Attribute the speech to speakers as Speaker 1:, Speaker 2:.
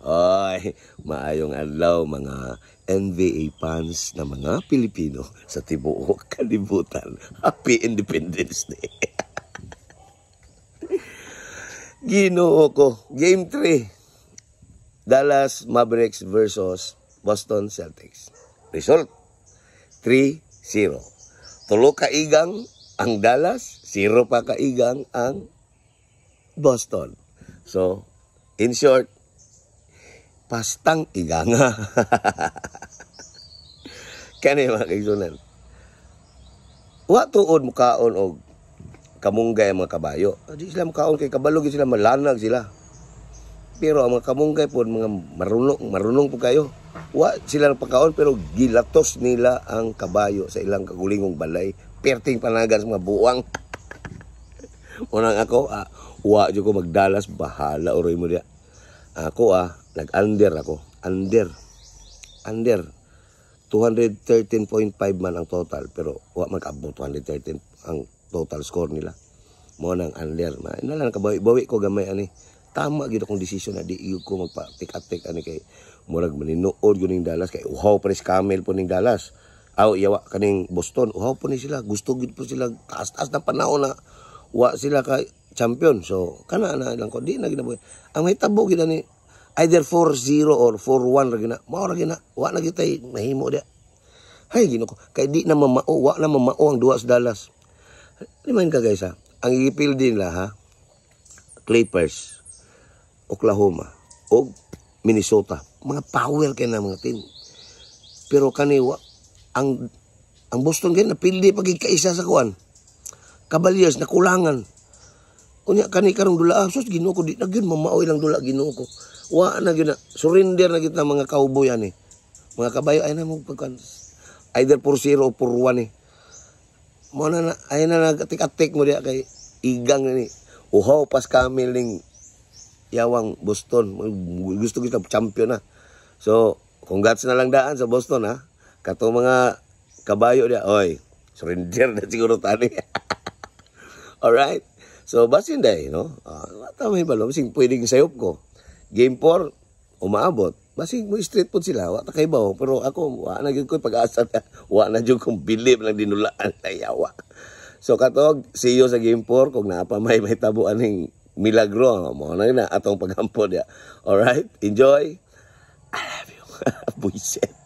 Speaker 1: Oy, maayong adlaw mga NBA fans na mga Pilipino sa tibuok kalibutan. Happy Independence Day. Ginoo ko, Game 3. Dallas Mavericks versus Boston Celtics. Result, 3-0. Tulo kaigang ang Dallas, 0 pa kaigang ang Boston. So, in short, pastang iganga. Kani mga kaigsunan. Wa tuod mukaon og kamunggay ang mga kabayo. Di sila mukaon kay kabalo gid sila, malanag sila. Pero ang mga kamunggay po, mga marunong po kayo. Wa sila pagkaon pero gilatos nila ang kabayo sa ilang kagulingong balay. Perting panagan sa mga buwang. Unang ako, wa dyo ko magdalas, bahala oroy mo dia. Ako nag-under ako. Under. 213.5 man ang total. Pero wa magkabot 213 ang total score nila. Mo nang under. Nalang kabawi ko gamay ani. Tama gid akong desisyon na di ko magpa-tik-atik ani kay murag maninuod gyud ning Dallas kay uhaw pa ni Camel po ning Dallas. Aw yawa kaning Boston, uhaw po ni sila, gusto gid po sila taas-taas na panahon na wa sila ka champion. So kana na lang ko di na ginabuhi. Ang may tabo gid ani either 4-0 or 4-1 ra gina. Mao ra gina, wa na gitay mahimo dia. Hay ginoo ko, kay di na mamao, wa na mamao ang duwa sa Dallas. Liman ka guys ang igipil din la Clippers, Oklahoma o Minnesota, mga power kay na mga team. Pero kaniwa ang Boston gay napildi pag ikaisa sa kuan. Cavaliers na kulangan. Unya kani karong dula sus Ginoo ko di na gyud mamao ilang dula Ginoo ko. Wa na gyud na surrender na kita mga cowboy ani. Mga kabayo ay na mo pagkan either 4-0 o 4-1 eh. Mo na ay na nagatik-atik mo dia kay igang ni. Uhaw pas Camel ning yawang Boston. Gusto kita champion na. So, congrats na lang daan sa Boston Kato mga kabayo dia. Oy, surrender na siguro tani. Alright. So, basin day, no? Tamay balo. Basing pwedeng sayop ko. Game 4, umaabot. Basing mo straight po sila. Wa kay bawo. Pero ako, wa na gyud ko pag-asa na. Wa na gyud kong believe lang dinulaan na yawa. So, katog, see you sa Game 4. Kung napamay may tabuan ng milagro, mo na atong paghampo dia. Alright? Enjoy. I love you. Buisit.